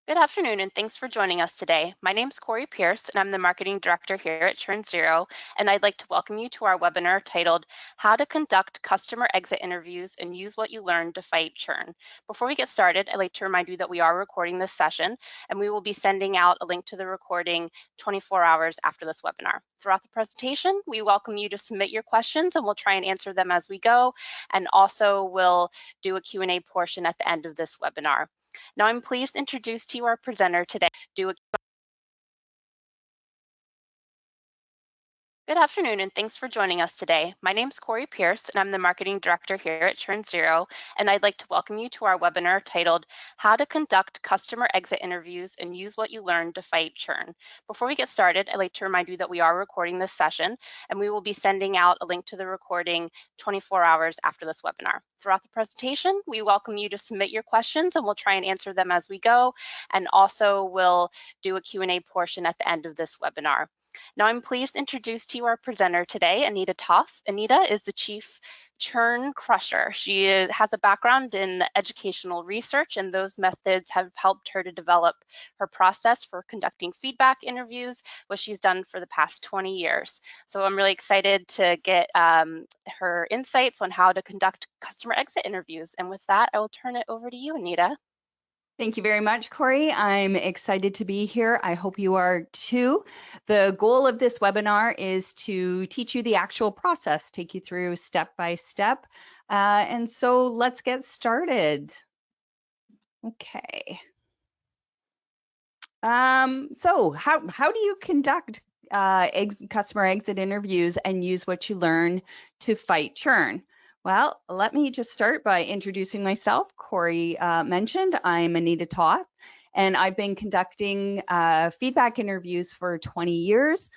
Good afternoon, and thanks for joining us today. My name is Corey Pierce, and I'm the Marketing Director here at Churn0, and I'd like to welcome you to our webinar titled How to Conduct Customer Exit Interviews and Use What You Learned to Fight Churn. Before we get started, I'd like to remind you that we are recording this session, and we will be sending out a link to the recording 24 hours after this webinar. Throughout the presentation, we welcome you to submit your questions, and we'll try and answer them as we go, and also we'll do a Q&A portion at the end of this webinar. Now I'm pleased to introduce to you our presenter today. Good afternoon, and thanks for joining us today. My name is Corey Pierce, and I'm the Marketing Director here at Churn0, and I'd like to welcome you to our webinar titled How to Conduct Customer Exit Interviews and Use What You Learned to Fight Churn. Before we get started, I'd like to remind you that we are recording this session, and we will be sending out a link to the recording 24 hours after this webinar. Throughout the presentation, we welcome you to submit your questions, and we'll try and answer them as we go, and also we'll do a Q&A portion at the end of this webinar. Now I'm pleased to introduce to you our presenter today, Anita Toth. Anita is the Chief Churn Crusher. She has a background in educational research, and those methods have helped her to develop her process for conducting feedback interviews, which she's done for the past 20 years. So I'm really excited to get her insights on how to conduct customer exit interviews. And with that, I will turn it over to you, Anita. Thank you very much, Corey. I'm excited to be here. I hope you are too. The goal of this webinar is to teach you the actual process, take you through step by step. And so let's get started. Okay. So how do you conduct customer exit interviews and use what you learn to fight churn? Well, let me just start by introducing myself. Corey mentioned I'm Anita Toth, and I've been conducting feedback interviews for 20 years.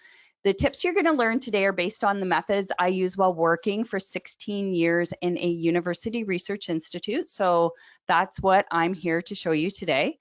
The tips you're going to learn today are based on the methods I use while working for 16 years in a university research institute. So that's what I'm here to show you today.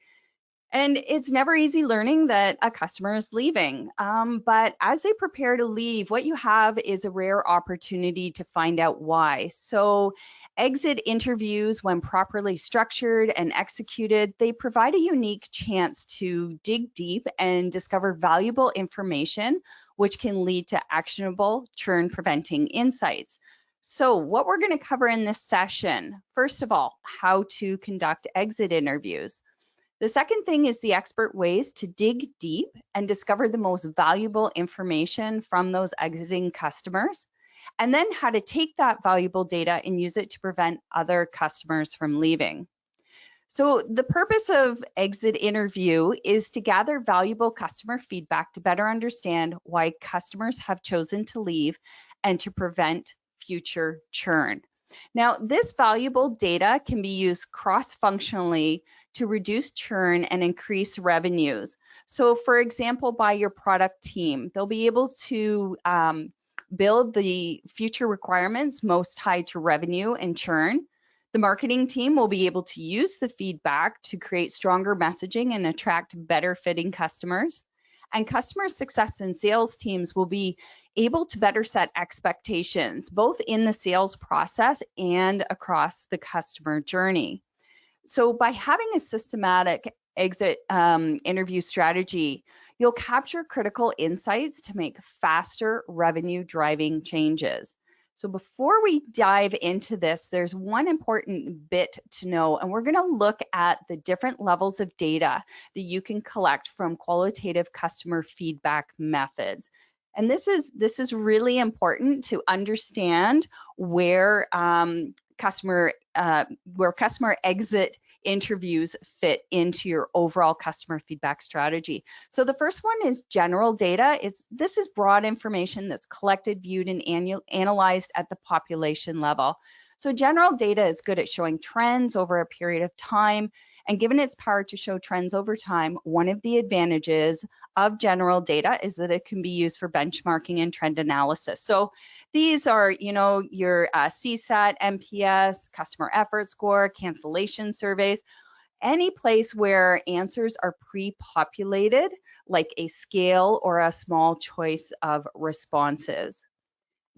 And it's never easy learning that a customer is leaving. But as they prepare to leave, what you have is a rare opportunity to find out why. So exit interviews, when properly structured and executed, they provide a unique chance to dig deep and discover valuable information, which can lead to actionable churn-preventing insights. So what we're going to cover in this session, first of all, how to conduct exit interviews. The second thing is the expert ways to dig deep and discover the most valuable information from those exiting customers, and then how to take that valuable data and use it to prevent other customers from leaving. So the purpose of exit interview is to gather valuable customer feedback to better understand why customers have chosen to leave and to prevent future churn. Now, this valuable data can be used cross-functionally to reduce churn and increase revenues. So, for example, by your product team, they'll be able to build the future requirements most tied to revenue and churn. The marketing team will be able to use the feedback to create stronger messaging and attract better fitting customers. And customer success and sales teams will be able to better set expectations, both in the sales process and across the customer journey. So by having a systematic exit interview strategy, you'll capture critical insights to make faster revenue driving changes. So before we dive into this, there's one important bit to know, and we're going to look at the different levels of data that you can collect from qualitative customer feedback methods. And this is really important to understand where customer exit interviews fit into your overall customer feedback strategy. So the first one is general data. This is broad information that's collected, viewed, and analyzed at the population level. So general data is good at showing trends over a period of time, and given its power to show trends over time, one of the advantages of general data is that it can be used for benchmarking and trend analysis. So these are, your CSAT, NPS, customer effort score, cancellation surveys, any place where answers are pre-populated, like a scale or a small choice of responses.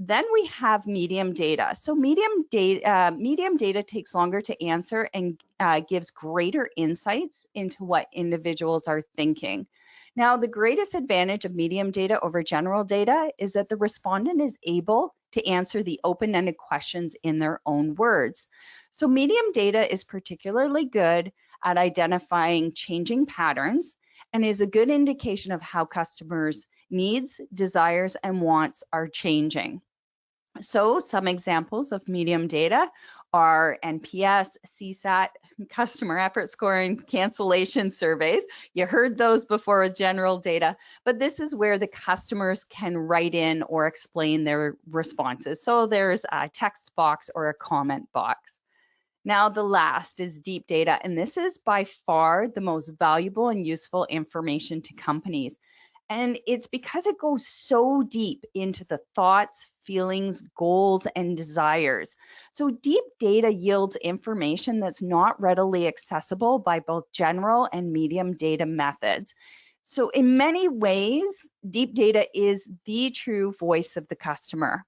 Then we have medium data. So medium data takes longer to answer and gives greater insights into what individuals are thinking. Now, the greatest advantage of medium data over general data is that the respondent is able to answer the open-ended questions in their own words. So medium data is particularly good at identifying changing patterns and is a good indication of how customers' needs, desires, and wants are changing. So some examples of medium data are NPS, CSAT, customer effort scoring, cancellation surveys. You heard those before with general data, but this is where the customers can write in or explain their responses. So there's a text box or a comment box. Now, the last is deep data, and this is by far the most valuable and useful information to companies. And it's because it goes so deep into the thoughts, feelings, goals, and desires. So deep data yields information that's not readily accessible by both general and medium data methods. So in many ways, deep data is the true voice of the customer.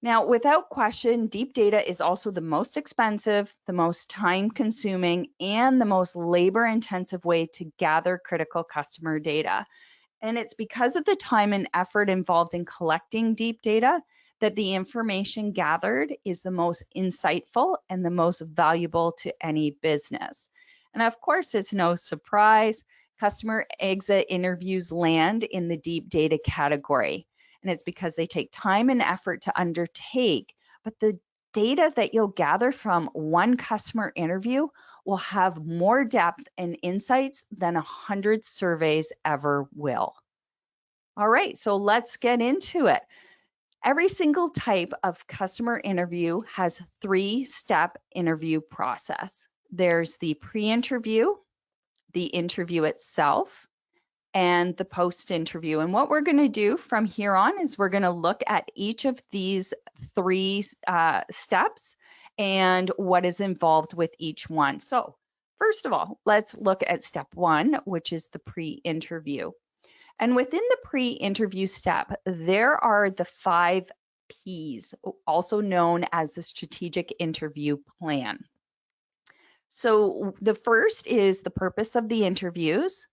Now, without question, deep data is also the most expensive, the most time-consuming, and the most labor-intensive way to gather critical customer data. And it's because of the time and effort involved in collecting deep data that the information gathered is the most insightful and the most valuable to any business. And of course, it's no surprise, customer exit interviews land in the deep data category. And it's because they take time and effort to undertake, but the data that you'll gather from one customer interview will have more depth and insights than 100 surveys ever will. All right, so let's get into it. Every single type of customer interview has a 3-step interview process. There's the pre-interview, the interview itself, and the post-interview. And what we're going to do from here on is we're going to look at each of these 3 steps and what is involved with each one. So first of all, let's look at step 1, which is the pre-interview. And within the pre-interview step, there are the 5 Ps, also known as the strategic interview plan. So the first is the purpose of the interviews.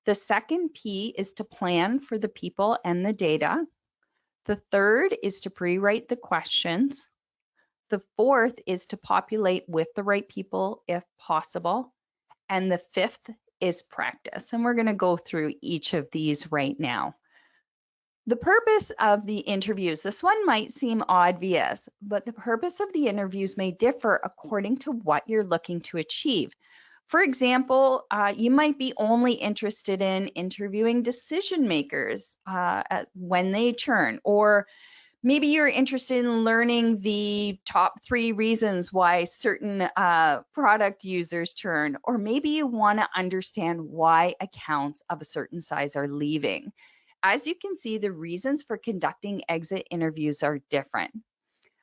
The second P is to plan for the people and the data. The third is to pre-write the questions. The fourth is to populate with the right people if possible. And the fifth is practice. And we're going to go through each of these right now. The purpose of the interviews, this one might seem obvious, but the purpose of the interviews may differ according to what you're looking to achieve. For example, you might be only interested in interviewing decision makers when they churn, or maybe you're interested in learning the top 3 reasons why certain product users churn, or maybe you want to understand why accounts of a certain size are leaving. As you can see, the reasons for conducting exit interviews are different.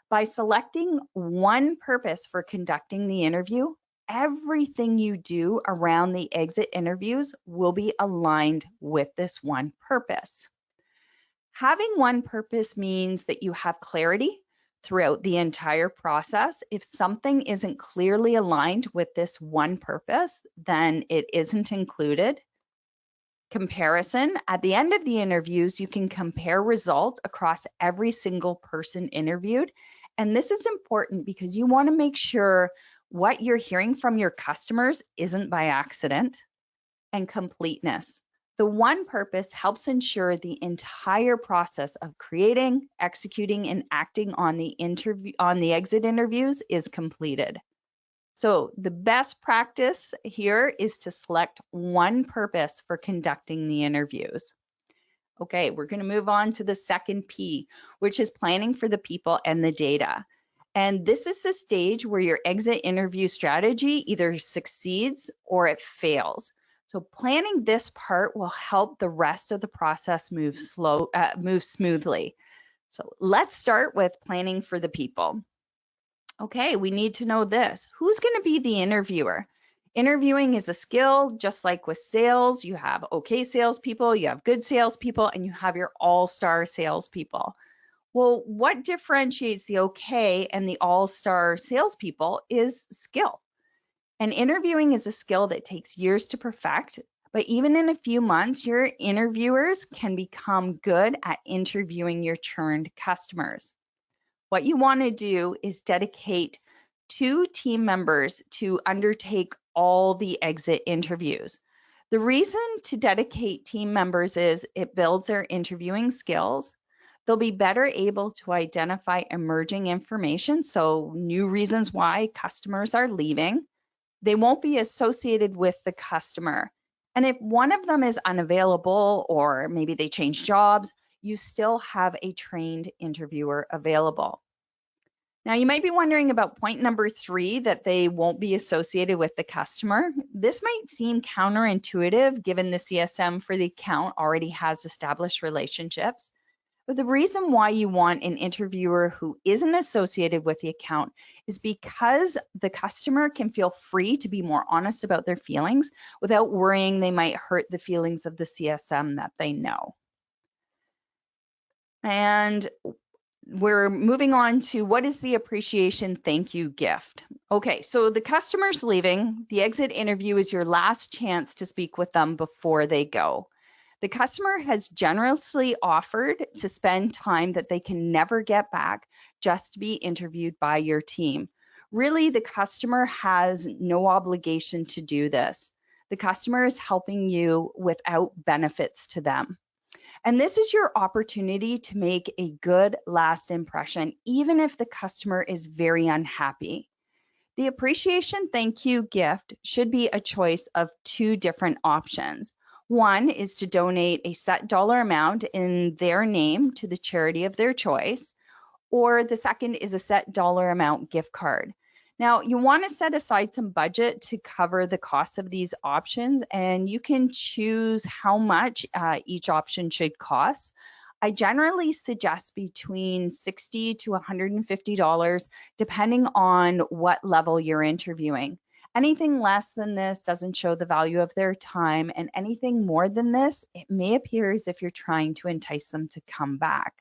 By selecting one purpose for conducting the interview, everything you do around the exit interviews will be aligned with this one purpose. Having one purpose means that you have clarity throughout the entire process. If something isn't clearly aligned with this one purpose, then it isn't included. Comparison. At the end of the interviews, you can compare results across every single person interviewed. And this is important because you want to make sure what you're hearing from your customers isn't by accident. And completeness. The one purpose helps ensure the entire process of creating, executing, and acting on the exit interviews is completed. So the best practice here is to select one purpose for conducting the interviews. Okay, we're going to move on to the second P, which is planning for the people and the data. And this is the stage where your exit interview strategy either succeeds or it fails. So planning this part will help the rest of the process move smoothly. So let's start with planning for the people. Okay, we need to know this. Who's going to be the interviewer? Interviewing is a skill, just like with sales. You have okay salespeople, you have good salespeople, and you have your all-star salespeople. Well, what differentiates the okay and the all-star salespeople is skill. And interviewing is a skill that takes years to perfect, but even in a few months, your interviewers can become good at interviewing your churned customers. What you want to do is dedicate 2 team members to undertake all the exit interviews. The reason to dedicate team members is it builds their interviewing skills. They'll be better able to identify emerging information, so new reasons why customers are leaving. They won't be associated with the customer. And if one of them is unavailable or maybe they change jobs, you still have a trained interviewer available. Now, you might be wondering about point number 3, that they won't be associated with the customer. This might seem counterintuitive given the CSM for the account already has established relationships. But the reason why you want an interviewer who isn't associated with the account is because the customer can feel free to be more honest about their feelings without worrying they might hurt the feelings of the CSM that they know. And we're moving on to what is the appreciation thank you gift. Okay, so the customer's leaving. The exit interview is your last chance to speak with them before they go. The customer has generously offered to spend time that they can never get back just to be interviewed by your team. Really, the customer has no obligation to do this. The customer is helping you without benefits to them. And this is your opportunity to make a good last impression, even if the customer is very unhappy. The appreciation thank you gift should be a choice of 2 different options. One is to donate a set dollar amount in their name to the charity of their choice, or the second is a set dollar amount gift card. Now, you want to set aside some budget to cover the cost of these options, and you can choose how much each option should cost. I generally suggest between $60 to $150, depending on what level you're interviewing. Anything less than this doesn't show the value of their time, and anything more than this, it may appear as if you're trying to entice them to come back.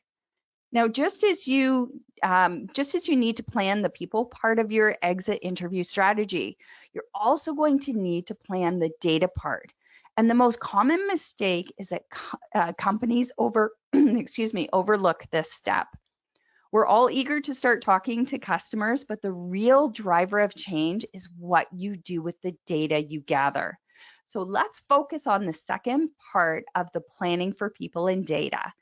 Now, just as you need to plan the people part of your exit interview strategy, you're also going to need to plan the data part. And the most common mistake is that companies overlook this step. We're all eager to start talking to customers, but the real driver of change is what you do with the data you gather. So let's focus on the second part of the planning for people and data.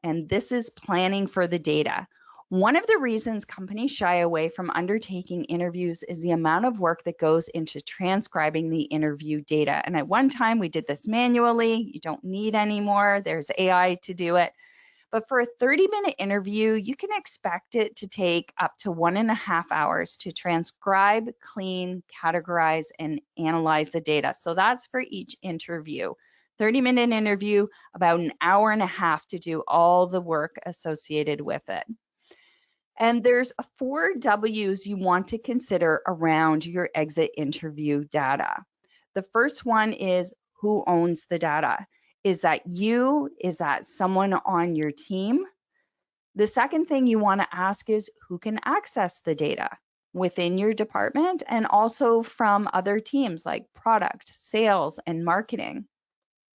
And this is planning for the data. One of the reasons companies shy away from undertaking interviews is the amount of work that goes into transcribing the interview data. And at one time we did this manually. You don't need any more. There's AI to do it. But for a 30-minute interview, you can expect it to take up to 1.5 hours to transcribe, clean, categorize, and analyze the data. So that's for each interview. 30-minute interview, about 1.5 hours to do all the work associated with it. And there's 4 W's you want to consider around your exit interview data. The first one is who owns the data. Is that you? Is that someone on your team? The second thing you want to ask is who can access the data within your department and also from other teams like product, sales, and marketing.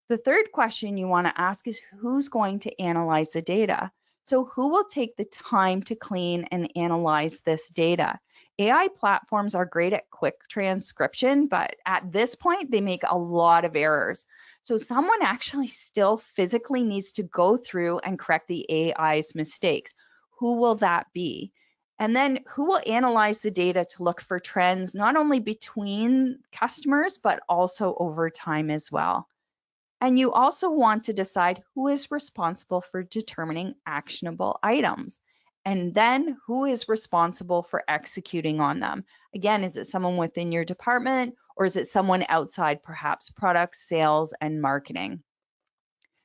The third question you want to ask is who's going to analyze the data? So who will take the time to clean and analyze this data? AI platforms are great at quick transcription, but at this point, they make a lot of errors. So someone actually still physically needs to go through and correct the AI's mistakes. Who will that be? And then who will analyze the data to look for trends, not only between customers, but also over time as well. And you also want to decide who is responsible for determining actionable items. And then who is responsible for executing on them? Again, is it someone within your department or is it someone outside, perhaps product, sales, and marketing?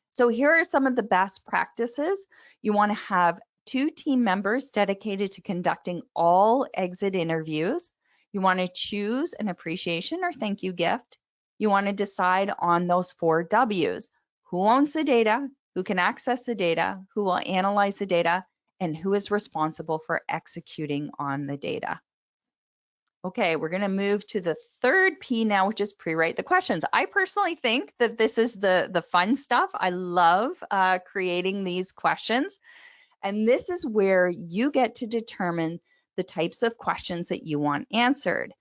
So here are some of the best practices. You want to have 2 team members dedicated to conducting all exit interviews. You want to choose an appreciation or thank you gift. You want to decide on those 4 W's. Who owns the data? Who can access the data? Who will analyze the data? and who is responsible for executing on the data. Okay, we're going to move to the third P now, which is pre-write the questions. I personally think that this is the fun stuff. I love creating these questions. And this is where you get to determine the types of questions that you want answered.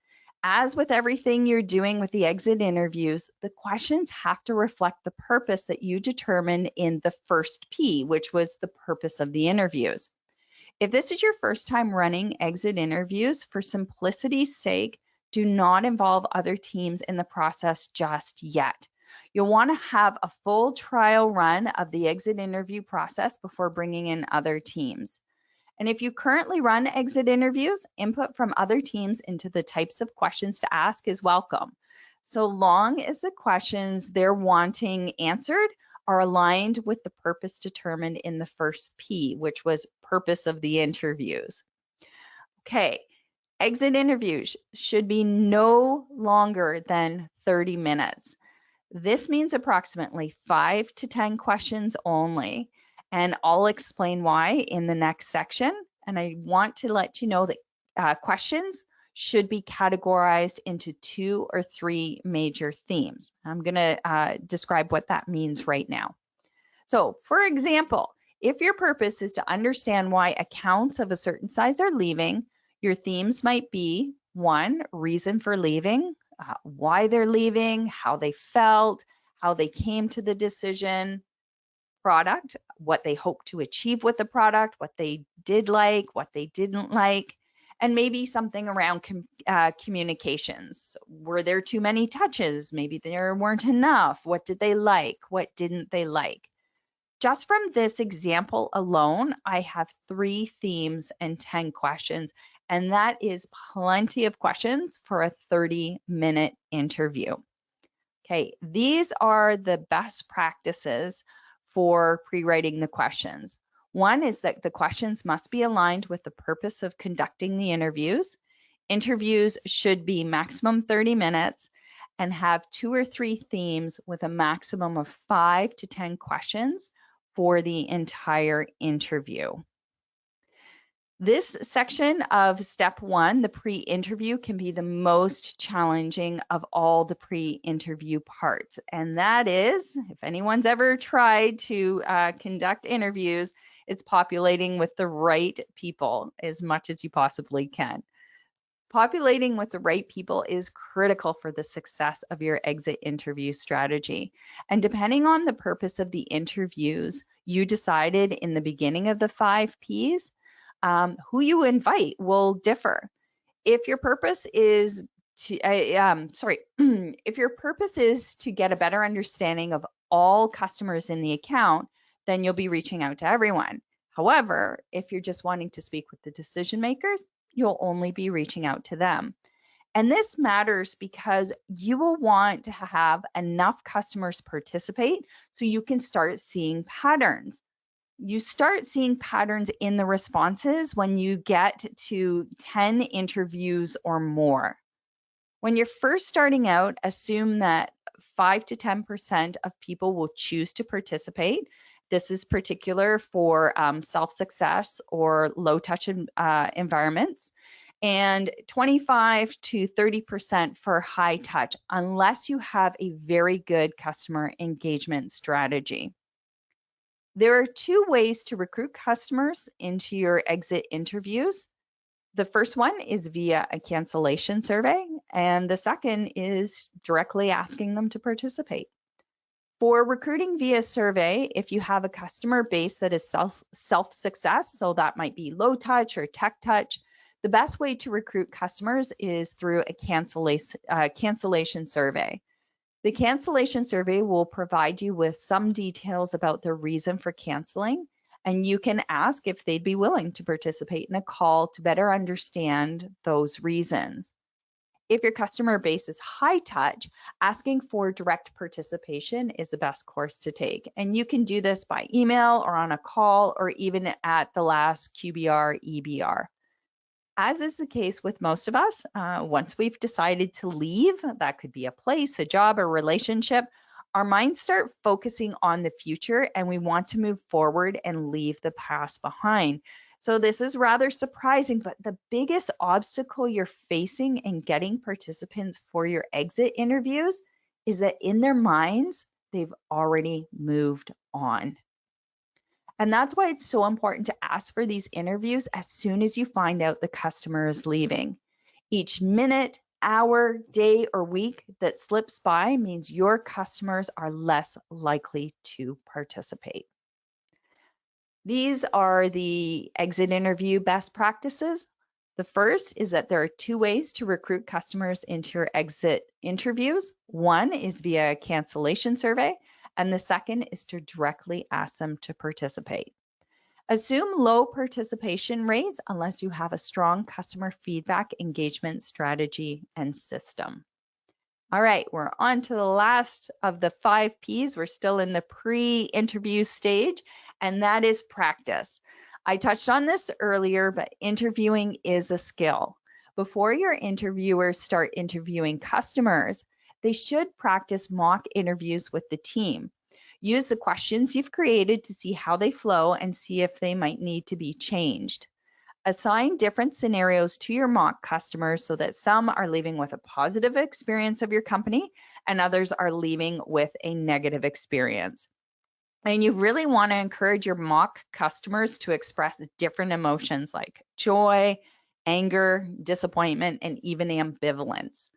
As with everything you're doing with the exit interviews, the questions have to reflect the purpose that you determined in the first P, which was the purpose of the interviews. If this is your first time running exit interviews, for simplicity's sake, do not involve other teams in the process just yet. You'll want to have a full trial run of the exit interview process before bringing in other teams. And if you currently run exit interviews, input from other teams into the types of questions to ask is welcome, so long as the questions they're wanting answered are aligned with the purpose determined in the first P, which was purpose of the interviews. Okay, exit interviews should be no longer than 30 minutes. This means approximately 5 to 10 questions only, and I'll explain why in the next section. And I want to let you know that questions should be categorized into 2 or 3 major themes. I'm going to describe what that means right now. So, for example, if your purpose is to understand why accounts of a certain size are leaving, your themes might be 1, reason for leaving, why they're leaving, how they felt, how they came to the decision, product, what they hope to achieve with the product, what they did like, what they didn't like, and maybe something around communications. Were there too many touches? Maybe there weren't enough. What did they like? What didn't they like? Just from this example alone, I have 3 themes and 10 questions, and that is plenty of questions for a 30-minute interview. Okay, these are the best practices for pre-writing the questions. One is that the questions must be aligned with the purpose of conducting the interviews. Interviews should be maximum 30 minutes and have 2 or 3 themes with a maximum of 5 to 10 questions for the entire interview. This section of step 1, the pre-interview, can be the most challenging of all the pre-interview parts. And that is, if anyone's ever tried to conduct interviews, it's populating with the right people as much as you possibly can. Populating with the right people is critical for the success of your exit interview strategy. And depending on the purpose of the interviews you decided in the beginning of the 5 Ps, who you invite will differ. If your purpose is to, if your purpose is to get a better understanding of all customers in the account, then you'll be reaching out to everyone. However, if you're just wanting to speak with the decision makers, you'll only be reaching out to them. And this matters because you will want to have enough customers participate so you can start seeing patterns. You start seeing patterns in the responses when you get to 10 interviews or more. When you're first starting out, assume that 5 to 10% of people will choose to participate. This is particular for self-success or low-touch environments, and 25 to 30% for high-touch, unless you have a very good customer engagement strategy. There are 2 ways to recruit customers into your exit interviews. The first one is via a cancellation survey, and the second is directly asking them to participate. For recruiting via survey, if you have a customer base that is self-success, so that might be low touch or tech touch, the best way to recruit customers is through a cancellation survey. The cancellation survey will provide you with some details about the reason for canceling, and you can ask if they'd be willing to participate in a call to better understand those reasons. If your customer base is high touch, asking for direct participation is the best course to take. And you can do this by email or on a call or even at the last QBR, EBR. As is the case with most of us, once we've decided to leave, that could be a place, a job, a relationship, our minds start focusing on the future and we want to move forward and leave the past behind. So this is rather surprising, but the biggest obstacle you're facing in getting participants for your exit interviews is that in their minds, they've already moved on. And that's why it's so important to ask for these interviews as soon as you find out the customer is leaving. Each minute, hour, day, or week that slips by means your customers are less likely to participate. These are the exit interview best practices. The first is that there are 2 ways to recruit customers into your exit interviews. One is via a cancellation survey, and the second is to directly ask them to participate. Assume low participation rates unless you have a strong customer feedback engagement strategy and system. All right, we're on to the last of the 5 Ps. We're still in the pre-interview stage, and that is practice. I touched on this earlier, but interviewing is a skill. Before your interviewers start interviewing customers, they should practice mock interviews with the team. Use the questions you've created to see how they flow and see if they might need to be changed. Assign different scenarios to your mock customers so that some are leaving with a positive experience of your company and others are leaving with a negative experience. And you really want to encourage your mock customers to express different emotions like joy, anger, disappointment, and even ambivalence.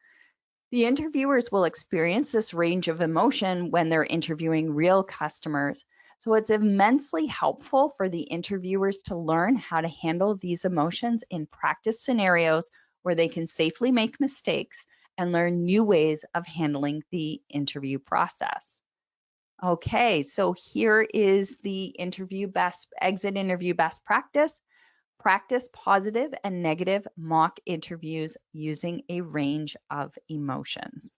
The interviewers will experience this range of emotion when they're interviewing real customers. So it's immensely helpful for the interviewers to learn how to handle these emotions in practice scenarios where they can safely make mistakes and learn new ways of handling the interview process. Okay, so here is the exit interview best practice. Practice positive and negative mock interviews using a range of emotions.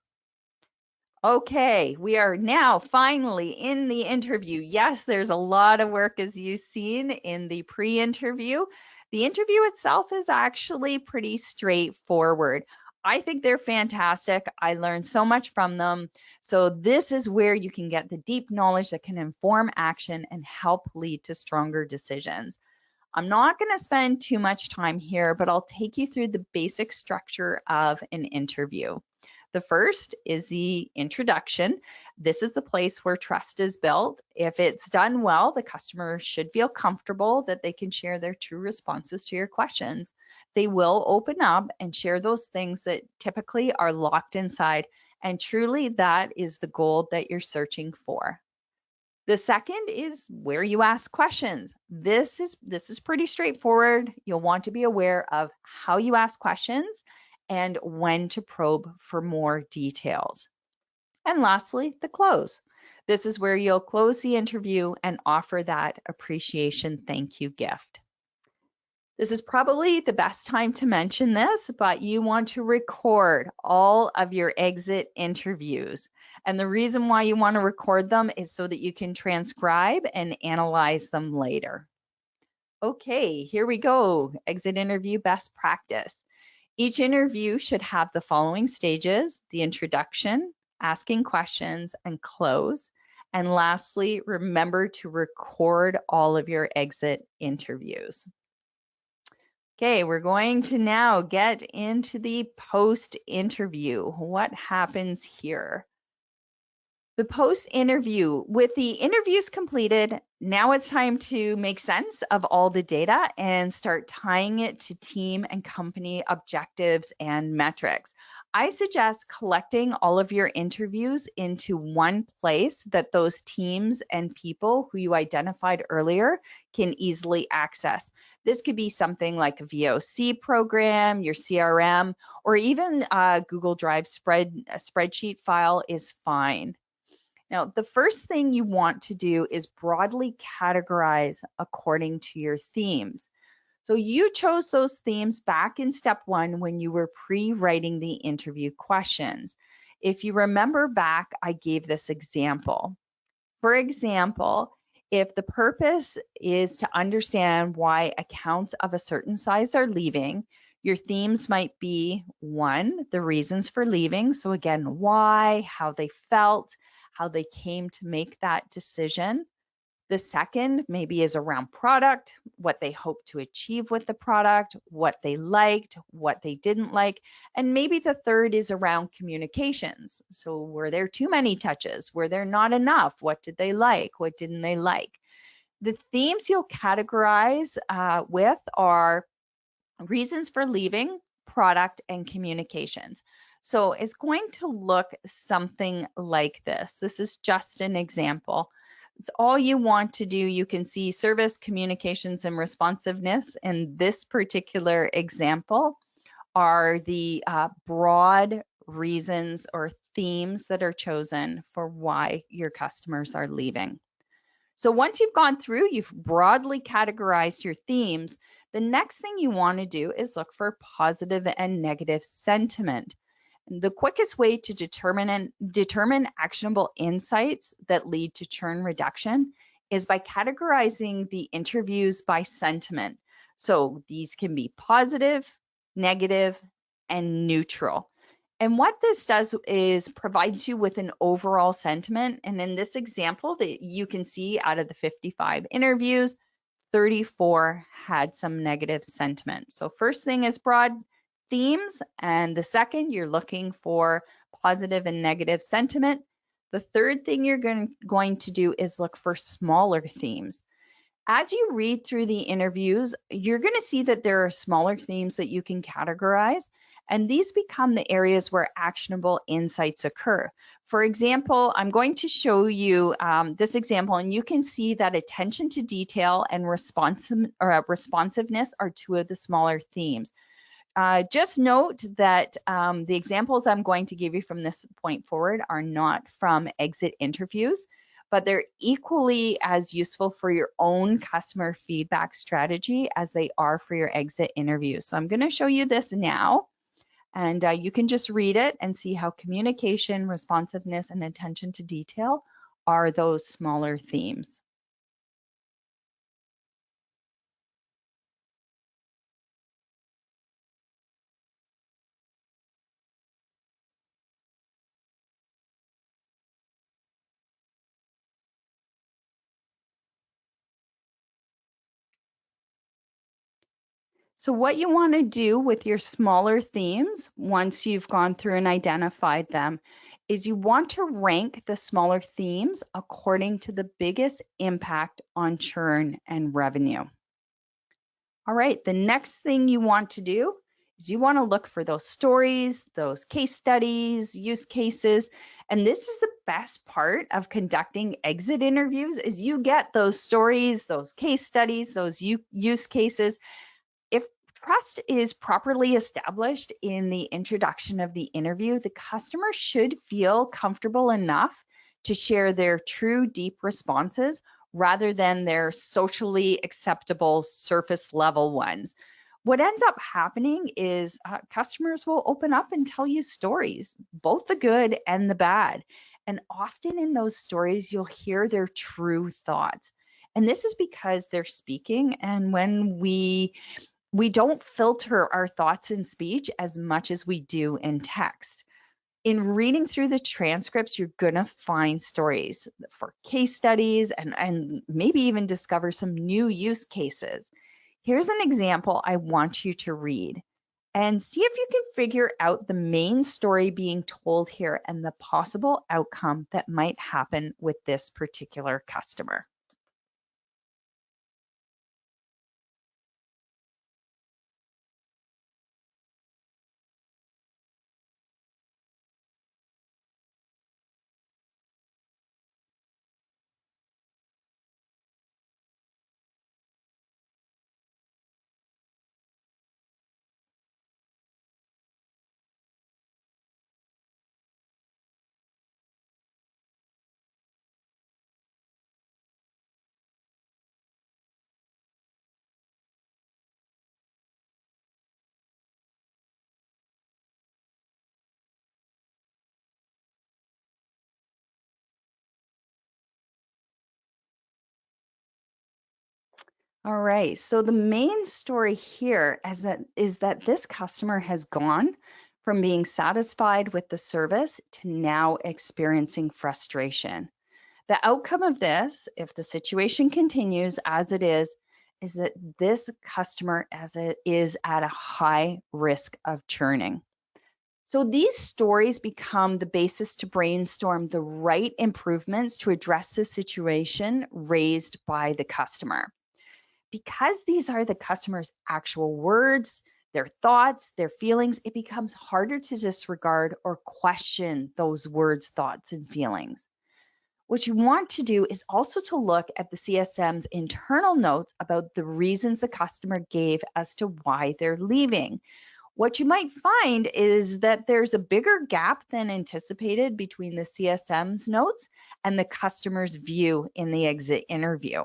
Okay, we are now finally in the interview. Yes, there's a lot of work as you've seen in the pre-interview. The interview itself is actually pretty straightforward. I think they're fantastic. I learned so much from them. So this is where you can get the deep knowledge that can inform action and help lead to stronger decisions. I'm not going to spend too much time here, but I'll take you through the basic structure of an interview. The first is the introduction. This is the place where trust is built. If it's done well, the customer should feel comfortable that they can share their true responses to your questions. They will open up and share those things that typically are locked inside, and truly that is the gold that you're searching for. The second is where you ask questions. This is pretty straightforward. You'll want to be aware of how you ask questions and when to probe for more details. And lastly, the close. This is where you'll close the interview and offer that appreciation thank you gift. This is probably the best time to mention this, but you want to record all of your exit interviews. And the reason why you want to record them is so that you can transcribe and analyze them later. Okay, here we go. Exit interview best practice. Each interview should have the following stages: the introduction, asking questions, and close. And lastly, remember to record all of your exit interviews. Okay, we're going to now get into the post-interview. What happens here? The post-interview, with the interviews completed, now it's time to make sense of all the data and start tying it to team and company objectives and metrics. I suggest collecting all of your interviews into one place that those teams and people who you identified earlier can easily access. This could be something like a VOC program, your CRM, or even a Google Drive spreadsheet file is fine. Now, the first thing you want to do is broadly categorize according to your themes. So you chose those themes back in step 1 when you were pre-writing the interview questions. If you remember back, I gave this example. For example, if the purpose is to understand why accounts of a certain size are leaving, your themes might be 1, the reasons for leaving. So again, why, how they felt, how they came to make that decision. The second maybe is around product, what they hope to achieve with the product, what they liked, what they didn't like. And maybe the third is around communications. So were there too many touches? Were there not enough? What did they like? What didn't they like? The themes you'll categorize with are reasons for leaving, product, and communications. So it's going to look something like this. This is just an example. It's all you want to do. You can see service, communications, and responsiveness in this particular example are the broad reasons or themes that are chosen for why your customers are leaving. So once you've gone through, you've broadly categorized your themes, the next thing you want to do is look for positive and negative sentiment. The quickest way to determine actionable insights that lead to churn reduction is by categorizing the interviews by sentiment. So these can be positive, negative, and neutral. And what this does is provides you with an overall sentiment. And in this example that you can see out of the 55 interviews, 34 had some negative sentiment. So first thing is broad themes. And the second, you're looking for positive and negative sentiment. The third thing you're going to do is look for smaller themes. As you read through the interviews, you're going to see that there are smaller themes that you can categorize, and these become the areas where actionable insights occur. For example, I'm going to show you this example, and you can see that attention to detail and responsiveness are two of the smaller themes. Just note that the examples I'm going to give you from this point forward are not from exit interviews, but they're equally as useful for your own customer feedback strategy as they are for your exit interview. So I'm going to show you this now, and you can just read it and see how communication, responsiveness, and attention to detail are those smaller themes. So what you want to do with your smaller themes, once you've gone through and identified them, is you want to rank the smaller themes according to the biggest impact on churn and revenue. All right, the next thing you want to do is you want to look for those stories, those case studies, use cases. And this is the best part of conducting exit interviews is you get those stories, those case studies, those use cases. If trust is properly established in the introduction of the interview, the customer should feel comfortable enough to share their true deep responses rather than their socially acceptable surface level ones. What ends up happening is customers will open up and tell you stories, both the good and the bad. And often in those stories, you'll hear their true thoughts. And this is because they're speaking. And when we don't filter our thoughts in speech as much as we do in text. In reading through the transcripts, you're going to find stories for case studies and maybe even discover some new use cases. Here's an example I want you to read and see if you can figure out the main story being told here and the possible outcome that might happen with this particular customer. All right, so the main story here is that this customer has gone from being satisfied with the service to now experiencing frustration. The outcome of this, if the situation continues as it is that this customer is at a high risk of churning. So these stories become the basis to brainstorm the right improvements to address the situation raised by the customer. Because these are the customer's actual words, their thoughts, their feelings, it becomes harder to disregard or question those words, thoughts, and feelings. What you want to do is also to look at the CSM's internal notes about the reasons the customer gave as to why they're leaving. What you might find is that there's a bigger gap than anticipated between the CSM's notes and the customer's view in the exit interview.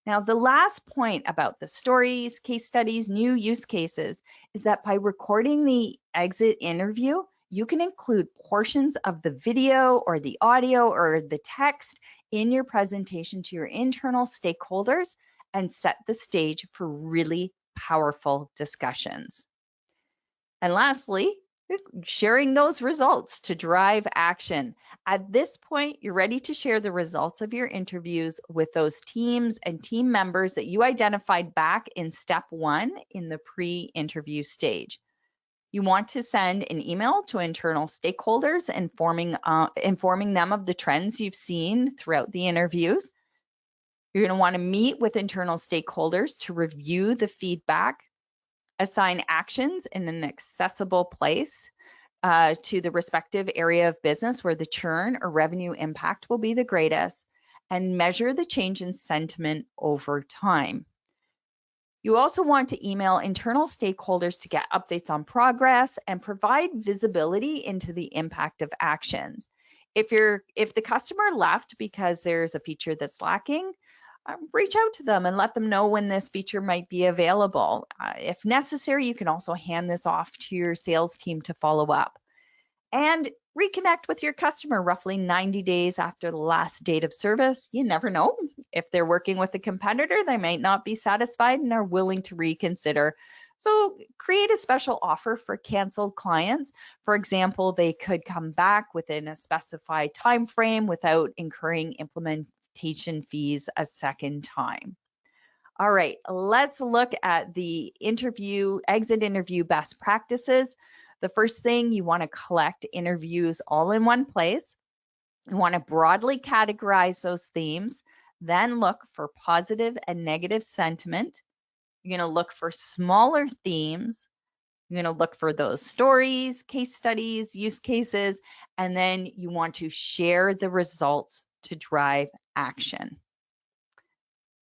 Now, the last point about the stories, case studies, new use cases is that by recording the exit interview, you can include portions of the video or the audio or the text in your presentation to your internal stakeholders and set the stage for really powerful discussions. And lastly, sharing those results to drive action. At this point, you're ready to share the results of your interviews with those teams and team members that you identified back in step 1 in the pre-interview stage. You want to send an email to internal stakeholders informing them of the trends you've seen throughout the interviews. You're going to want to meet with internal stakeholders to review the feedback, assign actions in an accessible place to the respective area of business where the churn or revenue impact will be the greatest, and measure the change in sentiment over time. You also want to email internal stakeholders to get updates on progress and provide visibility into the impact of actions. If the customer left because there's a feature that's lacking, reach out to them and let them know when this feature might be available. If necessary, you can also hand this off to your sales team to follow up. And reconnect with your customer roughly 90 days after the last date of service. You never know. If they're working with a competitor, they might not be satisfied and are willing to reconsider. So create a special offer for canceled clients. For example, they could come back within a specified time frame without incurring implementation fees a second time. All right, let's look at the exit interview best practices. The first thing, you want to collect interviews all in one place. You want to broadly categorize those themes, then look for positive and negative sentiment. You're going to look for smaller themes. You're going to look for those stories, case studies, use cases, and then you want to share the results to drive action.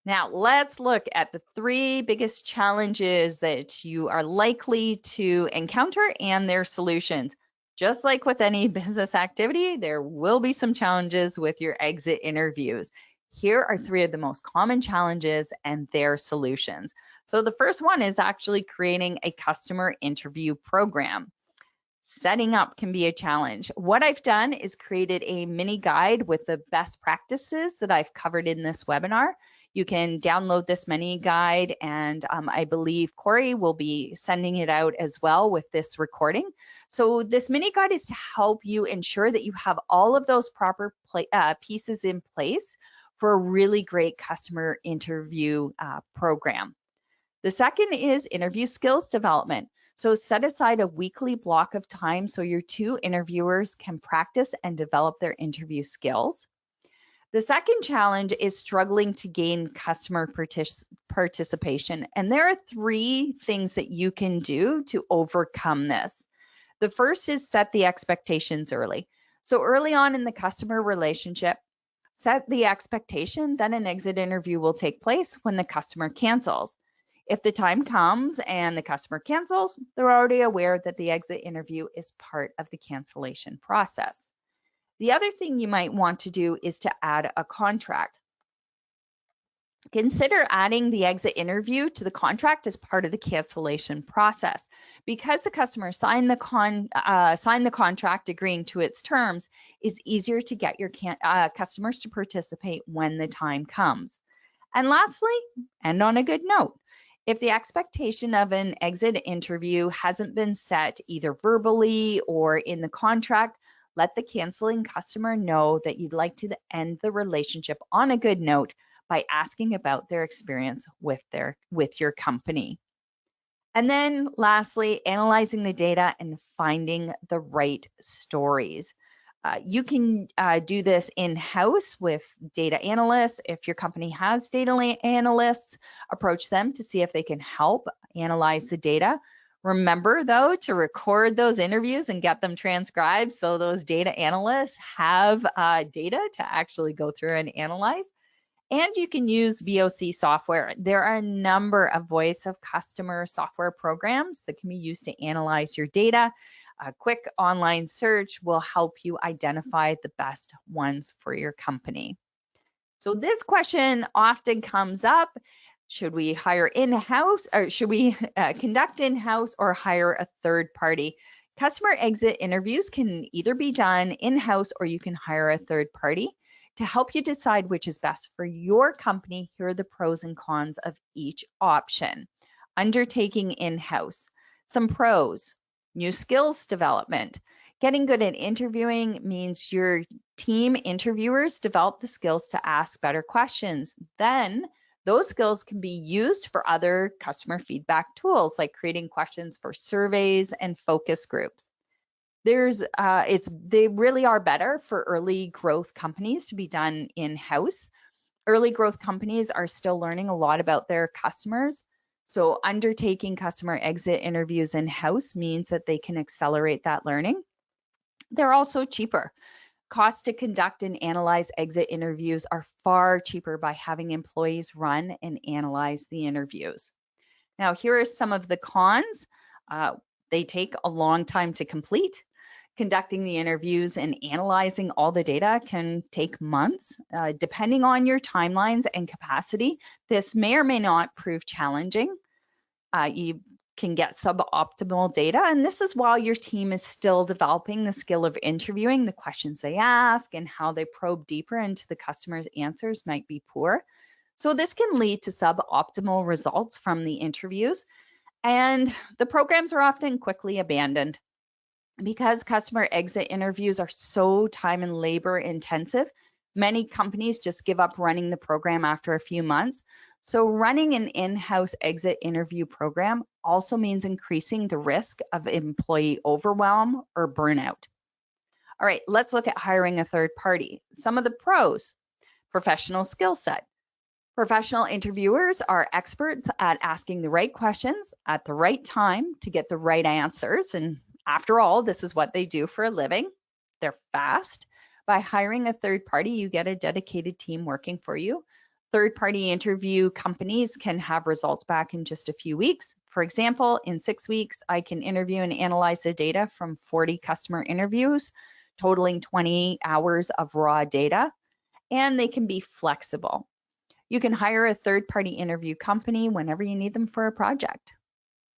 Now, let's look at the 3 biggest challenges that you are likely to encounter and their solutions. Just like with any business activity, there will be some challenges with your exit interviews. Here are 3 of the most common challenges and their solutions. So the first one is actually creating a customer interview program. Setting up can be a challenge. What I've done is created a mini guide with the best practices that I've covered in this webinar. You can download this mini guide, and I believe Corey will be sending it out as well with this recording. So this mini guide is to help you ensure that you have all of those proper pieces in place for a really great customer interview program. The second is interview skills development. So set aside a weekly block of time so your 2 interviewers can practice and develop their interview skills. The second challenge is struggling to gain customer participation. And there are 3 things that you can do to overcome this. The first is set the expectations early. So early on in the customer relationship, set the expectation that an exit interview will take place when the customer cancels. If the time comes and the customer cancels, they're already aware that the exit interview is part of the cancellation process. The other thing you might want to do is to add a contract. Consider adding the exit interview to the contract as part of the cancellation process. Because the customer signed the contract agreeing to its terms, it's easier to get your customers to participate when the time comes. And lastly, end on a good note. If the expectation of an exit interview hasn't been set either verbally or in the contract, let the canceling customer know that you'd like to end the relationship on a good note by asking about their experience with your company. And then lastly, analyzing the data and finding the right stories. You can do this in-house with data analysts. If your company has data analysts, approach them to see if they can help analyze the data. Remember, though, to record those interviews and get them transcribed so those data analysts have data to actually go through and analyze. And you can use VOC software. There are a number of voice of customer software programs that can be used to analyze your data. A quick online search will help you identify the best ones for your company. So this question often comes up. Should we hire in-house, or should we conduct in-house or hire a third party? Customer exit interviews can either be done in-house or you can hire a third party. To help you decide which is best for your company, here are the pros and cons of each option. Undertaking in-house. Some pros: new skills development. Getting good at interviewing means your team interviewers develop the skills to ask better questions. Then those skills can be used for other customer feedback tools, like creating questions for surveys and focus groups. They really are better for early growth companies to be done in-house. Early growth companies are still learning a lot about their customers. So undertaking customer exit interviews in-house means that they can accelerate that learning. They're also cheaper. Costs to conduct and analyze exit interviews are far cheaper by having employees run and analyze the interviews. Now, here are some of the cons. They take a long time to complete. Conducting the interviews and analyzing all the data can take months. Depending on your timelines and capacity, this may or may not prove challenging. You can get suboptimal data, and this is while your team is still developing the skill of interviewing. The questions they ask and how they probe deeper into the customer's answers might be poor. So this can lead to suboptimal results from the interviews, and the programs are often quickly abandoned. Because customer exit interviews are so time and labor intensive, many companies just give up running the program after a few months. So running an in-house exit interview program also means increasing the risk of employee overwhelm or burnout. All right, let's look at hiring a third party. Some of the pros: professional skill set. Professional interviewers are experts at asking the right questions at the right time to get the right answers. And after all, this is what they do for a living. They're fast. By hiring a third party, you get a dedicated team working for you. Third-party interview companies can have results back in just a few weeks. For example, in 6 weeks, I can interview and analyze the data from 40 customer interviews, totaling 20 hours of raw data, and they can be flexible. You can hire a third-party interview company whenever you need them for a project.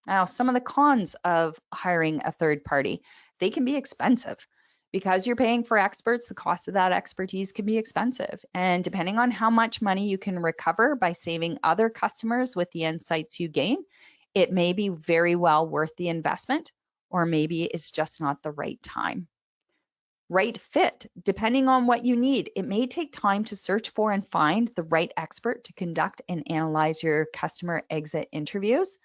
Now, some of the cons of hiring a third party: they can be expensive. Because you're paying for experts, the cost of that expertise can be expensive. And depending on how much money you can recover by saving other customers with the insights you gain, it may be very well worth the investment, or maybe it's just not the right time. Right fit: depending on what you need, it may take time to search for and find the right expert to conduct and analyze your customer exit interviews.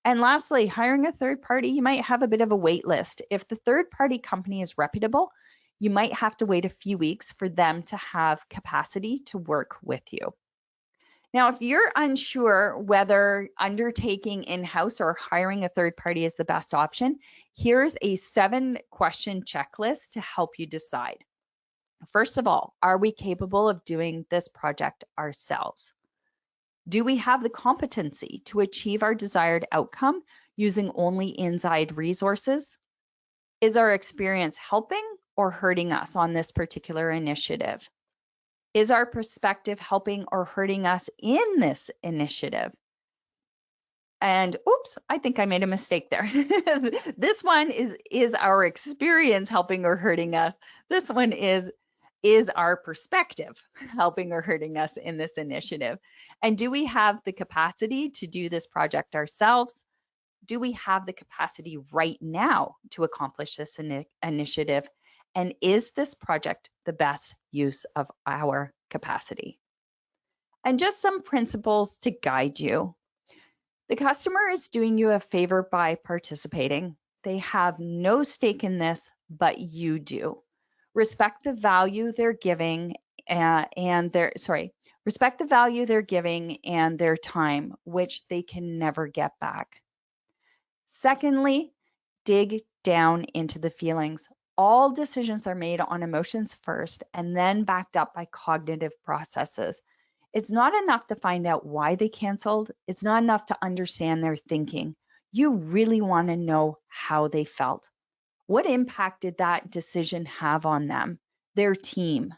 And lastly, hiring a third party, you might have a bit of a wait list. If the third party company is reputable, you might have to wait a few weeks for them to have capacity to work with you. Now, if you're unsure whether undertaking in-house or hiring a third party is the best option, here's a 7-question checklist to help you decide. First of all, are we capable of doing this project ourselves? Do we have the competency to achieve our desired outcome using only inside resources? Is our experience helping or hurting us on this particular initiative? Is our perspective helping or hurting us in this initiative? And oops, I think I made a mistake there. This one is our experience helping or hurting us. This one is our perspective helping or hurting us in this initiative? And do we have the capacity to do this project ourselves? Do we have the capacity right now to accomplish this initiative? And is this project the best use of our capacity? And just some principles to guide you. The customer is doing you a favor by participating. They have no stake in this, but you do. Respect the value they're giving respect the value they're giving and their time, which they can never get back. Secondly, dig down into the feelings. All decisions are made on emotions first and then backed up by cognitive processes. It's not enough to find out why they canceled. It's not enough to understand their thinking. You really want to know how they felt. What impact did that decision have on them, their team?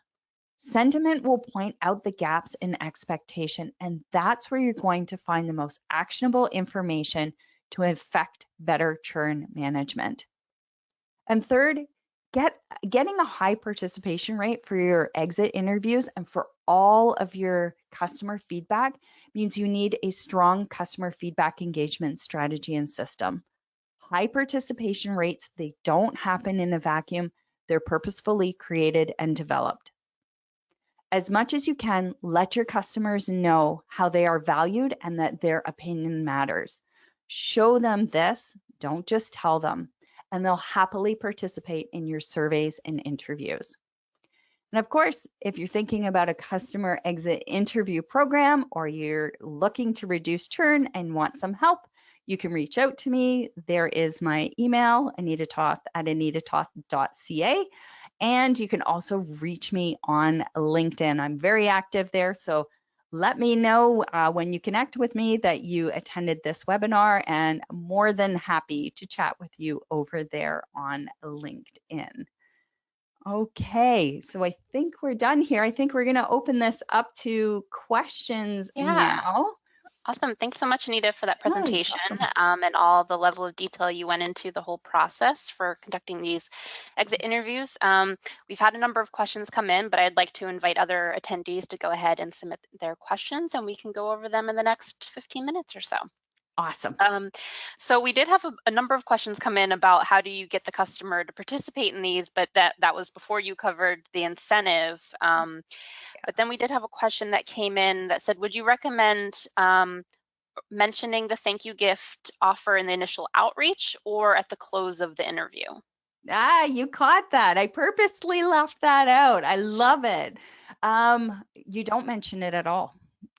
Sentiment will point out the gaps in expectation, and that's where you're going to find the most actionable information to effect better churn management. And third, getting a high participation rate for your exit interviews and for all of your customer feedback means you need a strong customer feedback engagement strategy and system. High participation rates, they don't happen in a vacuum. They're purposefully created and developed. As much as you can, let your customers know how they are valued and that their opinion matters. Show them this, don't just tell them, and they'll happily participate in your surveys and interviews. And of course, if you're thinking about a customer exit interview program or you're looking to reduce churn and want some help, you can reach out to me. There is my email, anitatoth@anitatoth.ca. And you can also reach me on LinkedIn. I'm very active there. So let me know when you connect with me that you attended this webinar, and I'm more than happy to chat with you over there on LinkedIn. Okay, so I think we're done here. I think we're going to open this up to questions now. Awesome. Thanks so much, Anita, for that presentation and all the level of detail you went into the whole process for conducting these exit interviews. We've had a number of questions come in, but I'd like to invite other attendees to go ahead and submit their questions, and we can go over them in the next 15 minutes or so. Awesome. So we did have a number of questions come in about how do you get the customer to participate in these, but that was before you covered the incentive. But then we did have a question that came in that said, would you recommend mentioning the thank you gift offer in the initial outreach or at the close of the interview? You caught that. I purposely left that out. I love it. You don't mention it at all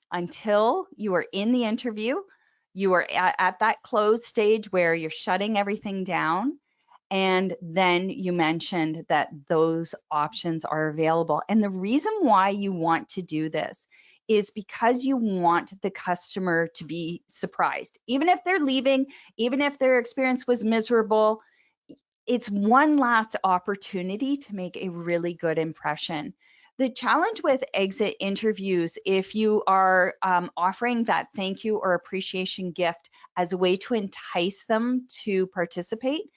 until you are in the interview. You are at that close stage where you're shutting everything down. And then you mentioned that those options are available. And the reason why you want to do this is because you want the customer to be surprised. Even if they're leaving, even if their experience was miserable, it's one last opportunity to make a really good impression. The challenge with exit interviews, if you are offering that thank you or appreciation gift as a way to entice them to participate,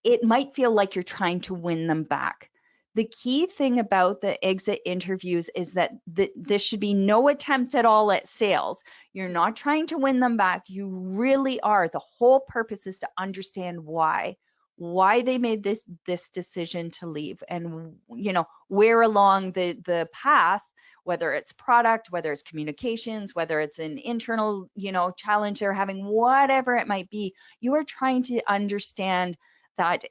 it might feel like you're trying to win them back. The key thing about the exit interviews is that this should be no attempt at all at sales. You're not trying to win them back. You really are. The whole purpose is to understand why they made this decision to leave, and where along the path, whether it's product, whether it's communications, whether it's an internal challenge they're having, whatever it might be, you are trying to understand that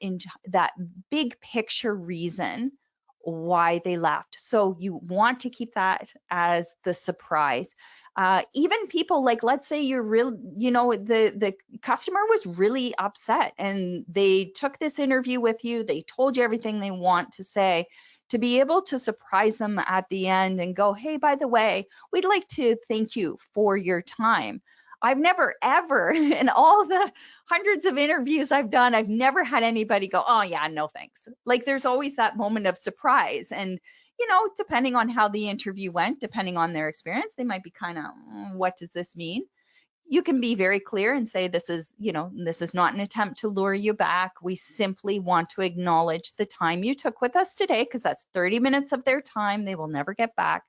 big picture reason why they left. So you want to keep that as the surprise. Even people like, let's say you're real, the customer was really upset and they took this interview with you, they told you everything they want to say, to be able to surprise them at the end and go, hey, by the way, we'd like to thank you for your time. I've never ever, in all the hundreds of interviews I've done, I've never had anybody go, oh yeah, no thanks. Like there's always that moment of surprise. And, depending on how the interview went, depending on their experience, they might be kind of, what does this mean? You can be very clear and say, this is not an attempt to lure you back. We simply want to acknowledge the time you took with us today, because that's 30 minutes of their time they will never get back,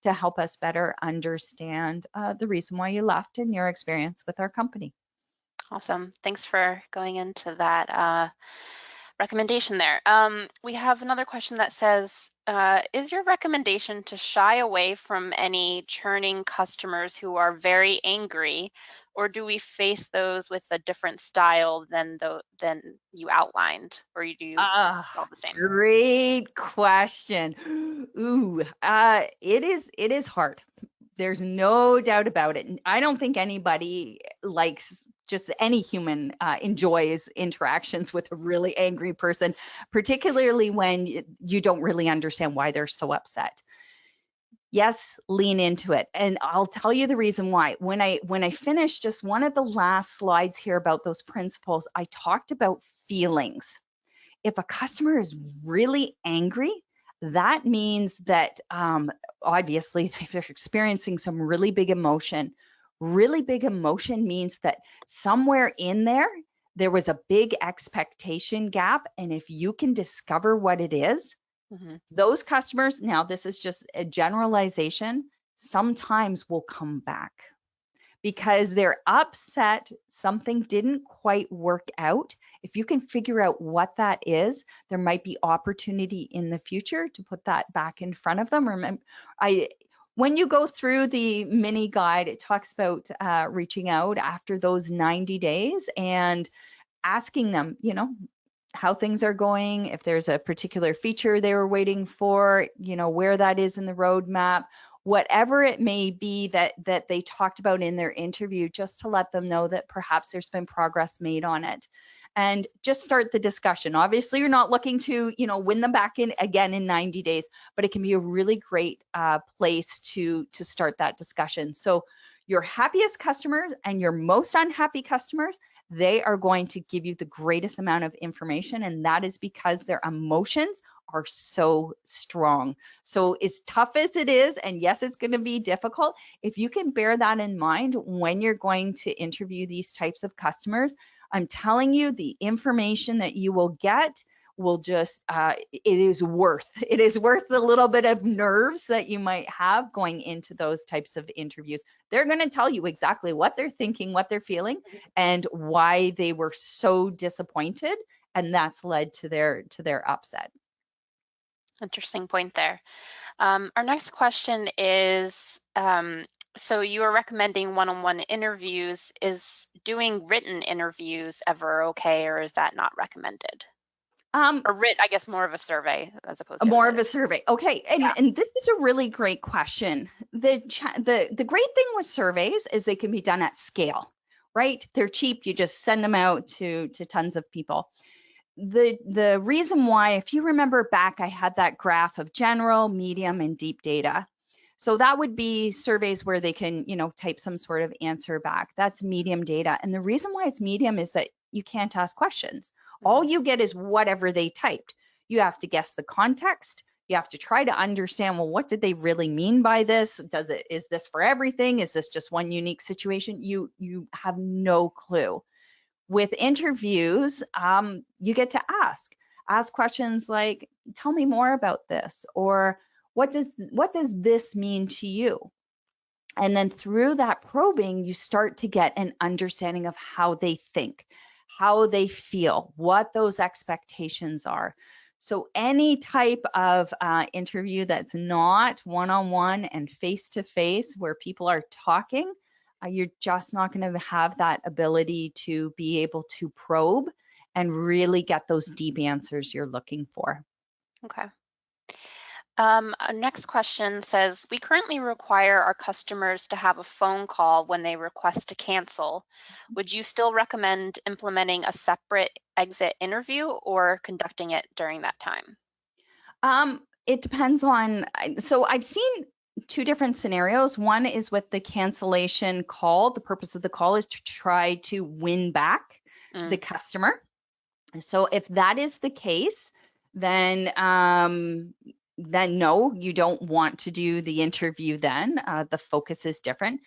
to help us better understand the reason why you left and your experience with our company. Awesome. Thanks for going into that recommendation there. We have another question that says, is your recommendation to shy away from any churning customers who are very angry, or do we face those with a different style than you outlined, or do you all the same? Great question. Ooh, it is hard. There's no doubt about it. I don't think anybody likes, just any human enjoys interactions with a really angry person, particularly when you don't really understand why they're so upset. Yes, lean into it. And I'll tell you the reason why. When I finished just one of the last slides here about those principles, I talked about feelings. If a customer is really angry, that means that obviously they're experiencing some really big emotion. Really big emotion means that somewhere in there, there was a big expectation gap. And if you can discover what it is, those customers, now this is just a generalization, sometimes will come back because they're upset something didn't quite work out. If you can figure out what that is, there might be opportunity in the future to put that back in front of them. Remember, when you go through the mini guide, it talks about reaching out after those 90 days and asking them, how things are going, if there's a particular feature they were waiting for, where that is in the roadmap, whatever it may be that they talked about in their interview, just to let them know that perhaps there's been progress made on it. And just start the discussion. Obviously, you're not looking to, win them back in again in 90 days, but it can be a really great place to start that discussion. So your happiest customers and your most unhappy customers, they are going to give you the greatest amount of information, and that is because their emotions are so strong. So as tough as it is, and yes, it's going to be difficult, if you can bear that in mind when you're going to interview these types of customers, I'm telling you, the information that you will get will just it is worth the little bit of nerves that you might have going into those types of interviews. They're going to tell you exactly what they're thinking, what they're feeling, and why they were so disappointed, and that's led to their upset. Interesting point there. Our next question is, so you are recommending one-on-one interviews. Is doing written interviews ever okay, or is that not recommended? Or I guess more of a survey as opposed to more of a survey. Okay, and this is a really great question. The great thing with surveys is they can be done at scale, right? They're cheap. You just send them out to tons of people. The reason why, if you remember back, I had that graph of general, medium, and deep data. So that would be surveys where they can, type some sort of answer back. That's medium data. And the reason why it's medium is that you can't ask questions. All you get is whatever they typed. You have to guess the context. You have to try to understand, well, what did they really mean by this? Is this for everything? Is this just one unique situation? You have no clue. With interviews, you get to ask questions like, tell me more about this, or what does this mean to you? And then through that probing, you start to get an understanding of how they think, how they feel, what those expectations are. So any type of interview that's not one-on-one and face-to-face where people are talking, you're just not going to have that ability to be able to probe and really get those deep answers you're looking for. Okay. Our next question says, we currently require our customers to have a phone call when they request to cancel. Would you still recommend implementing a separate exit interview or conducting it during that time? It depends on, so I've seen two different scenarios. One is with the cancellation call. The purpose of the call is to try to win back the customer. So if that is the case, then no, you don't want to do the interview then. The focus is different.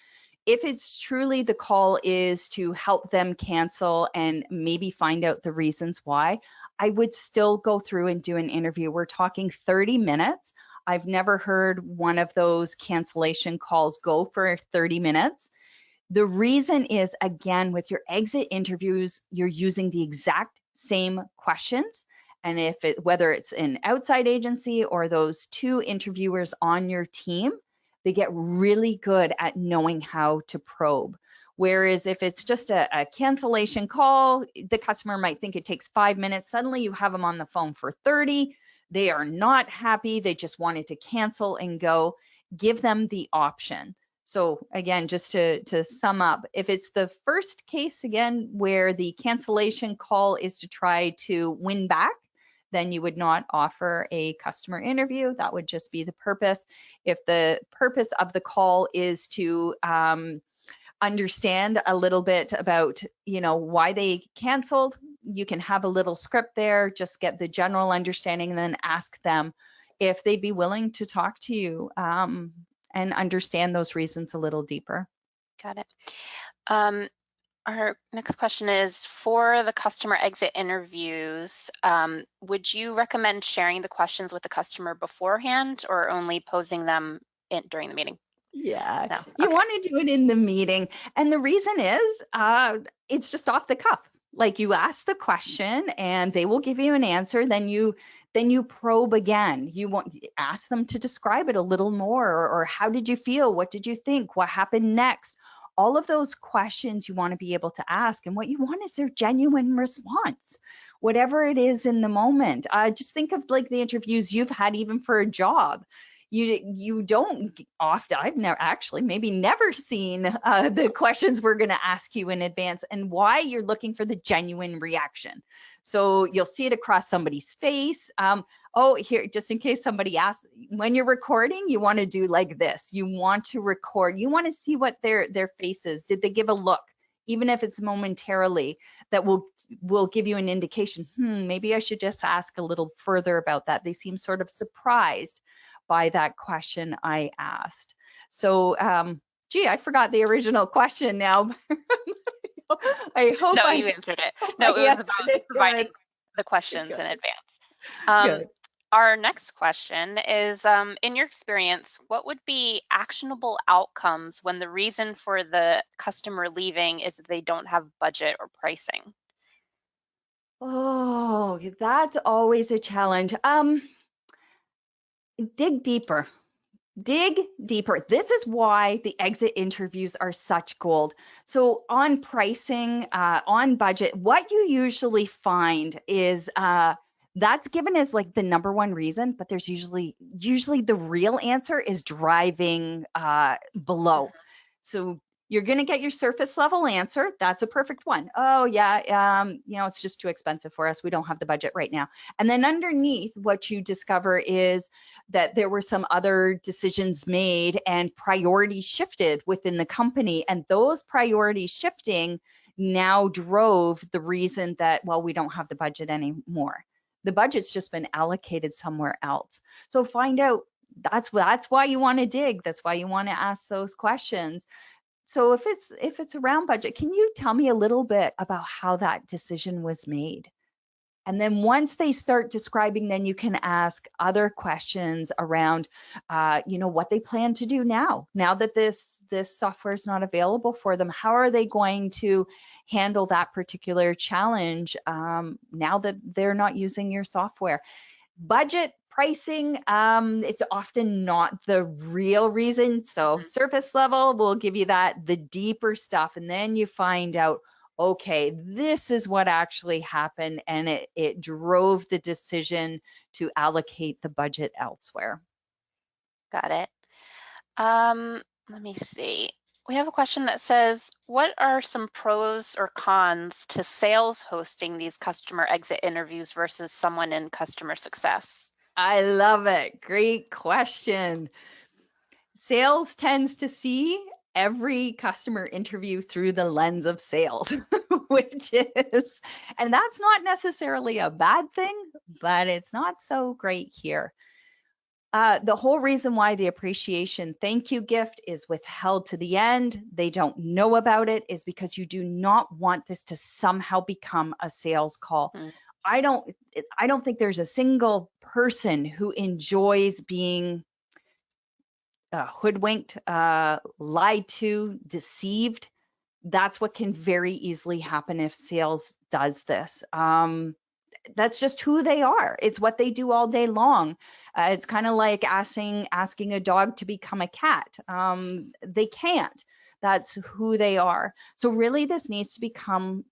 If it's truly the call is to help them cancel and maybe find out the reasons why, I would still go through and do an interview. We're talking 30 minutes. I've never heard one of those cancellation calls go for 30 minutes. The reason is, again, with your exit interviews, you're using the exact same questions And whether it's an outside agency or those 2 interviewers on your team, they get really good at knowing how to probe. Whereas if it's just a cancellation call, the customer might think it takes 5 minutes. Suddenly you have them on the phone for 30. They are not happy. They just wanted to cancel and go. Give them the option. So again, just to sum up, if it's the first case, again, where the cancellation call is to try to win back, then you would not offer a customer interview. That would just be the purpose. If the purpose of the call is to understand a little bit about, why they canceled, you can have a little script there, just get the general understanding and then ask them if they'd be willing to talk to you and understand those reasons a little deeper. Got it. Our next question is, for the customer exit interviews, would you recommend sharing the questions with the customer beforehand or only posing them during the meeting? Yeah, No. you Okay. want to do it in the meeting. And the reason is it's just off the cuff. Like, you ask the question and they will give you an answer. Then you probe again. You want ask them to describe it a little more, or how did you feel? What did you think? What happened next? All of those questions you want to be able to ask. And what you want is their genuine response, whatever it is in the moment. Just think of like the interviews you've had even for a job. You don't often, I've never seen the questions we're going to ask you in advance, and why you're looking for the genuine reaction. So you'll see it across somebody's face. Oh, here, just in case somebody asks, when you're recording, you want to do like this. You want to record, you want to see what their face is. Did they give a look? Even if it's momentarily, that will give you an indication, maybe I should just ask a little further about that. They seem sort of surprised by that question I asked. So, I forgot the original question now. I hope No, you answered it. No, it was about providing the questions in advance. Good. Our next question is, in your experience, what would be actionable outcomes when the reason for the customer leaving is that they don't have budget or pricing? Oh, that's always a challenge. Dig deeper. Dig deeper. This is why the exit interviews are such gold. So on pricing, on budget, what you usually find is that's given as like the number one reason, but there's usually the real answer is driving below. So you're going to get your surface level answer. That's a perfect one. Oh yeah, it's just too expensive for us. We don't have the budget right now. And then underneath, what you discover is that there were some other decisions made and priorities shifted within the company. And those priorities shifting now drove the reason that, well, we don't have the budget anymore. The budget's just been allocated somewhere else. So find out, that's why you want to dig. That's why you want to ask those questions. So if it's around budget, can you tell me a little bit about how that decision was made? And then once they start describing, then you can ask other questions around, what they plan to do now that this software is not available for them. How are they going to handle that particular challenge now that they're not using your software? Budget, pricing, it's often not the real reason. So surface level will give you the deeper stuff. And then you find out, okay, this is what actually happened, and it drove the decision to allocate the budget elsewhere. Got it. Let me see. We have a question that says, what are some pros or cons to sales hosting these customer exit interviews versus someone in customer success? I love it. Great question. Sales tends to see every customer interview through the lens of sales, and that's not necessarily a bad thing, but it's not so great here. The whole reason why the appreciation thank you gift is withheld to the end, they don't know about it, is because you do not want this to somehow become a sales call. I don't think there's a single person who enjoys being hoodwinked, lied to, deceived. That's what can very easily happen if sales does this. that's just who they are. It's what they do all day long. It's kind of like asking a dog to become a cat. They can't. That's who they are. So really, this needs to come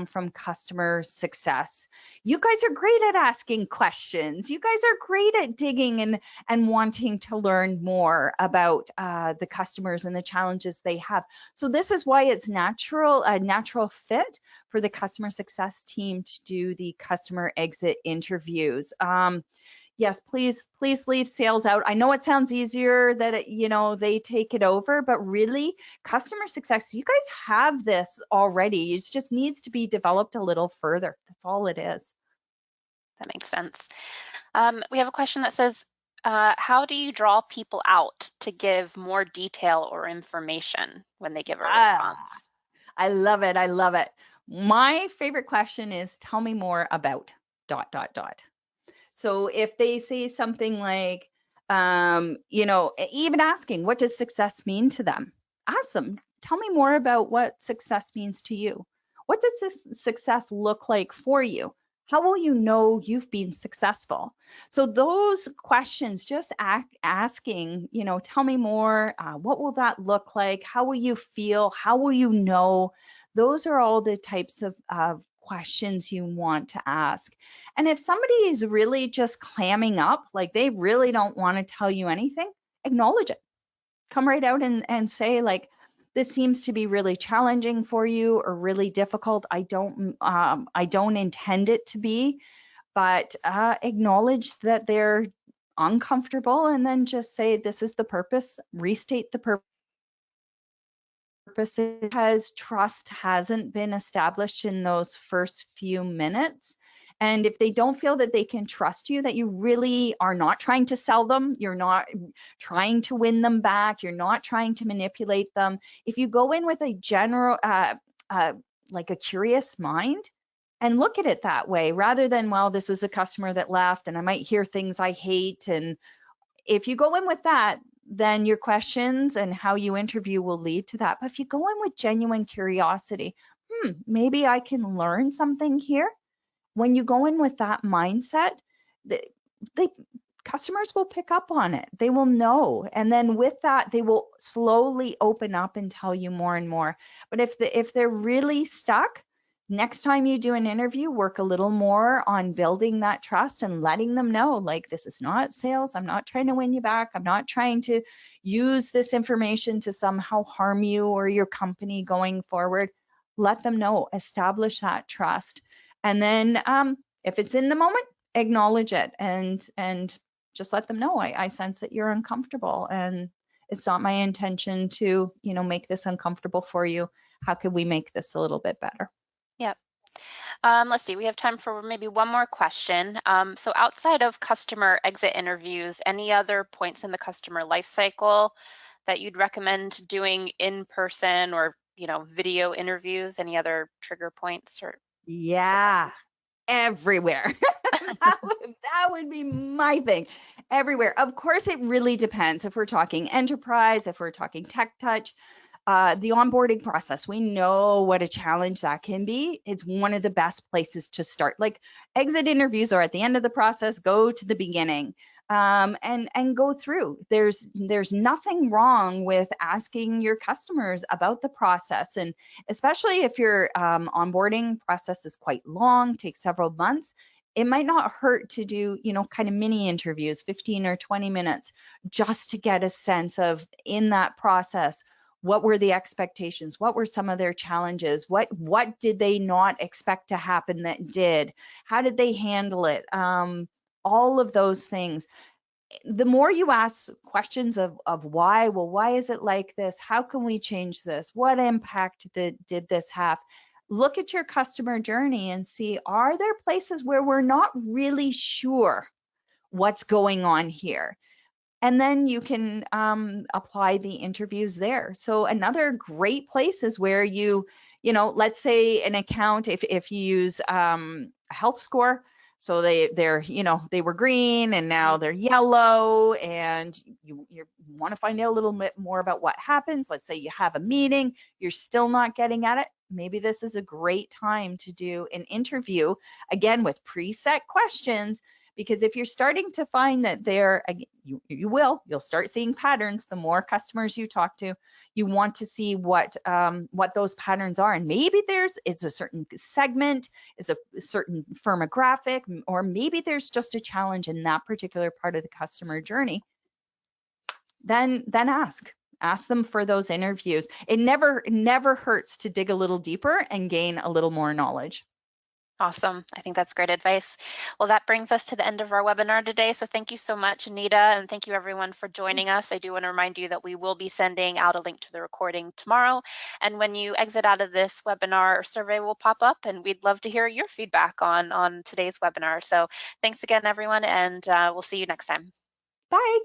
from customer success. You guys are great at asking questions. You guys are great at digging and wanting to learn more about the customers and the challenges they have. So this is why it's a natural fit for the customer success team to do the customer exit interviews. Yes, please leave sales out. I know it sounds easier that they take it over, but really customer success, you guys have this already. It just needs to be developed a little further. That's all it is. That makes sense. We have a question that says, how do you draw people out to give more detail or information when they give a response? I love it. I love it. My favorite question is, tell me more about ... So if they say something like, even asking, what does success mean to them? Ask them, tell me more about what success means to you. What does this success look like for you? How will you know you've been successful? So those questions, just asking, tell me more, what will that look like? How will you feel? How will you know? Those are all the types of questions you want to ask. And if somebody is really just clamming up, like they really don't want to tell you anything, acknowledge it. Come right out and say, like, this seems to be really challenging for you or really difficult. I don't intend it to be, but acknowledge that they're uncomfortable, and then just say, this is the purpose, restate the purpose, because trust hasn't been established in those first few minutes. And if they don't feel that they can trust you, that you really are not trying to sell them, you're not trying to win them back, you're not trying to manipulate them. If you go in with a general, like a curious mind, and look at it that way, rather than, well, this is a customer that left and I might hear things I hate. And if you go in with that, then your questions and how you interview will lead to that. But if you go in with genuine curiosity, maybe I can learn something here. When you go in with that mindset, the customers will pick up on it. They will know. And then with that, they will slowly open up and tell you more and more. But if they're really stuck, next time you do an interview, work a little more on building that trust and letting them know, like, this is not sales. I'm not trying to win you back. I'm not trying to use this information to somehow harm you or your company going forward. Let them know, establish that trust. And then if it's in the moment, acknowledge it and just let them know, I sense that you're uncomfortable and it's not my intention to, make this uncomfortable for you. How could we make this a little bit better? Yep. Let's see, we have time for maybe one more question. So outside of customer exit interviews, any other points in the customer life cycle that you'd recommend doing in person or, video interviews? Any other trigger points or? Yeah, everywhere. that would be my thing. Everywhere. Of course, it really depends. If we're talking enterprise, if we're talking tech touch, the onboarding process, we know what a challenge that can be. It's one of the best places to start. Like, exit interviews are at the end of the process. Go to the beginning and go through. There's nothing wrong with asking your customers about the process, and especially if your onboarding process is quite long, takes several months. It might not hurt to do, kind of mini interviews, 15 or 20 minutes, just to get a sense of, in that process, what were the expectations? What were some of their challenges? What did they not expect to happen that did? How did they handle it? All of those things. The more you ask questions of why, well, why is it like this? How can we change this? What impact did this have? Look at your customer journey and see, are there places where we're not really sure what's going on here? And then you can apply the interviews there. So another great place is where let's say an account, if you use a health score, So they were green and now they're yellow, and you want to find out a little bit more about what happens. Let's say you have a meeting, you're still not getting at it. Maybe this is a great time to do an interview, again, with preset questions, because if you're starting to find that you'll start seeing patterns. The more customers you talk to, you want to see what those patterns are. And maybe it's a certain segment, is a certain firmographic, or maybe there's just a challenge in that particular part of the customer journey. Then ask them for those interviews. It never hurts to dig a little deeper and gain a little more knowledge. Awesome. I think that's great advice. Well, that brings us to the end of our webinar today. So thank you so much, Anita, and thank you everyone for joining us. I do want to remind you that we will be sending out a link to the recording tomorrow. And when you exit out of this webinar, a survey will pop up, and we'd love to hear your feedback on today's webinar. So thanks again, everyone, and we'll see you next time. Bye.